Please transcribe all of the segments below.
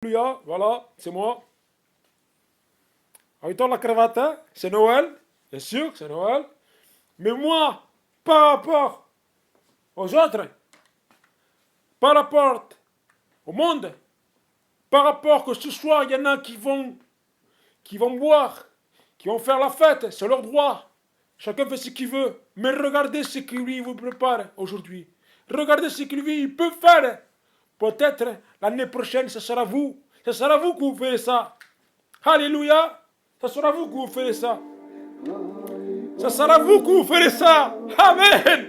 Alléluia, voilà, c'est moi. Avec toi la cravate, hein, c'est Noël, bien sûr, c'est Noël. Mais moi, par rapport aux autres, par rapport au monde, par rapport que ce soir, il y en a qui vont boire, qui vont faire la fête, c'est leur droit. Chacun fait ce qu'il veut. Mais regardez ce que lui vous prépare aujourd'hui. Regardez ce que lui il peut faire. Peut-être l'année prochaine, ce sera vous. Ce sera vous qui vous ferez ça. Alléluia. Ce sera vous qui vous ferez ça. Ce sera vous qui vous ferez ça. Amen.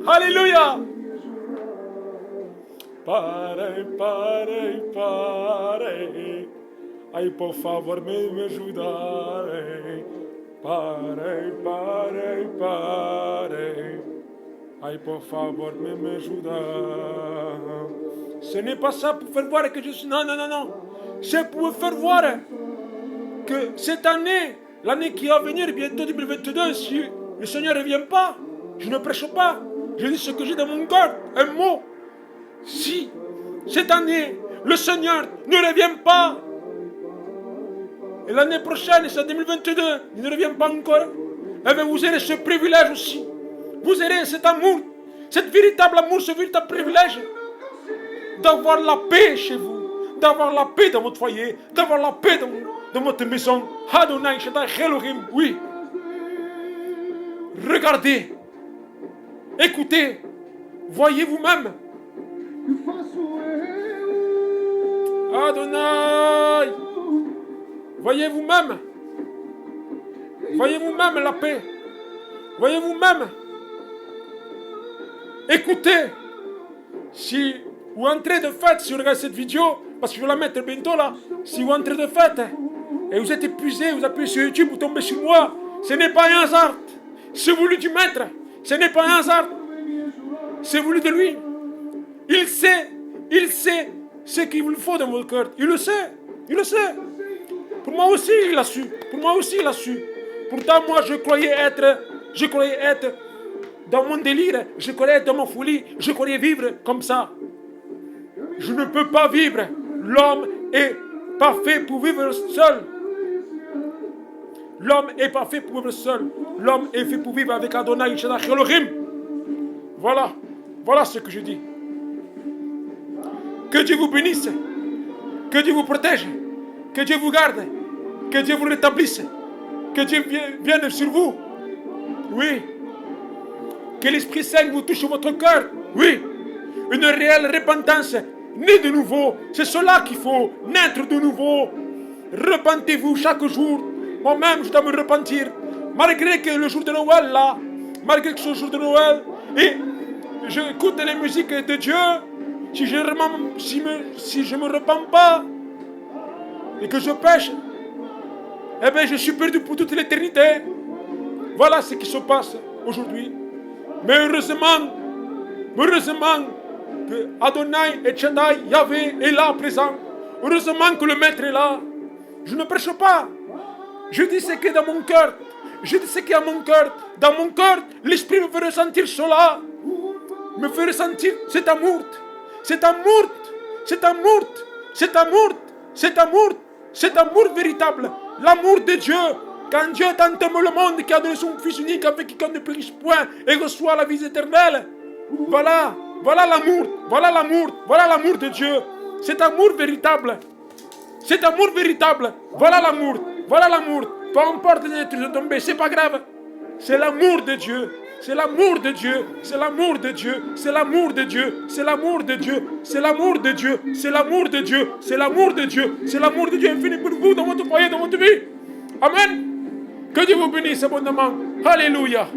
Alléluia. Pare. Ai, por favor, me ajudare. Pare. Ai, por favor, me ajudare. Ce n'est pas ça pour faire voir que je suis... Non. C'est pour faire voir que cette année, l'année qui va venir, bientôt 2022, si le Seigneur ne revient pas, je ne prêche pas. Je dis ce que j'ai dans mon cœur, un mot. Si cette année, le Seigneur ne revient pas, et l'année prochaine, c'est 2022, il ne revient pas encore, eh bien vous aurez ce privilège aussi. Vous aurez cet amour, cet véritable amour, ce véritable privilège d'avoir la paix chez vous, d'avoir la paix dans votre foyer, d'avoir la paix dans votre maison. Adonai, Shaddai, Elohim, oui. Regardez, écoutez, voyez vous-même. Adonai, voyez vous-même. Voyez vous-même la paix. Voyez vous-même. Écoutez, si vous entrez de fête, si vous regardez cette vidéo, parce que je vais la mettre bientôt là, si vous entrez de fête et vous êtes épuisé, vous appuyez sur YouTube, vous tombez sur moi, ce n'est pas un hasard. C'est voulu du maître, ce n'est pas un hasard. C'est voulu de lui. Il sait ce qu'il vous faut dans votre cœur. Il le sait. Pour moi aussi, il l'a su. Pourtant, moi, je croyais être dans mon délire. Je croyais être dans ma folie. Je croyais vivre comme ça. Je ne peux pas vivre. L'homme est pas fait pour vivre seul. L'homme est pas fait pour vivre seul. L'homme est fait pour vivre avec Adonai, Shaddai, Elohim. Voilà ce que je dis. Que Dieu vous bénisse, que Dieu vous protège, que Dieu vous garde, que Dieu vous rétablisse, que Dieu vienne sur vous. Oui. Que l'Esprit Saint vous touche votre cœur. Oui. Une réelle repentance, née de nouveau. C'est cela qu'il faut, naître de nouveau. Repentez-vous chaque jour. Moi-même, je dois me repentir. Malgré que le jour de Noël, là, malgré que ce jour de Noël, et j'écoute les musiques de Dieu, si je me repens pas et que je pêche, eh bien je suis perdu pour toute l'éternité. Voilà ce qui se passe aujourd'hui. Mais heureusement que Adonai et Shaddai, Yahvé est là présent. Heureusement que le Maître est là. Je ne prêche pas. Je dis ce qui est dans mon cœur. Je dis ce qui est à mon cœur. Dans mon cœur, l'Esprit me fait ressentir cela. Me fait ressentir cet amour véritable, l'amour de Dieu. Quand Dieu tant aimé le monde qui a donné son Fils unique avec quiconque ne périsse point et reçoit la vie éternelle. Voilà l'amour de Dieu. Cet amour véritable. Voilà l'amour. Peu importe les êtres tombés, c'est pas grave. C'est l'amour de Dieu. C'est l'amour de Dieu. Infini pour vous dans votre foyer, dans votre vie. Amen. Que Dieu vous bénisse abondamment. Alléluia.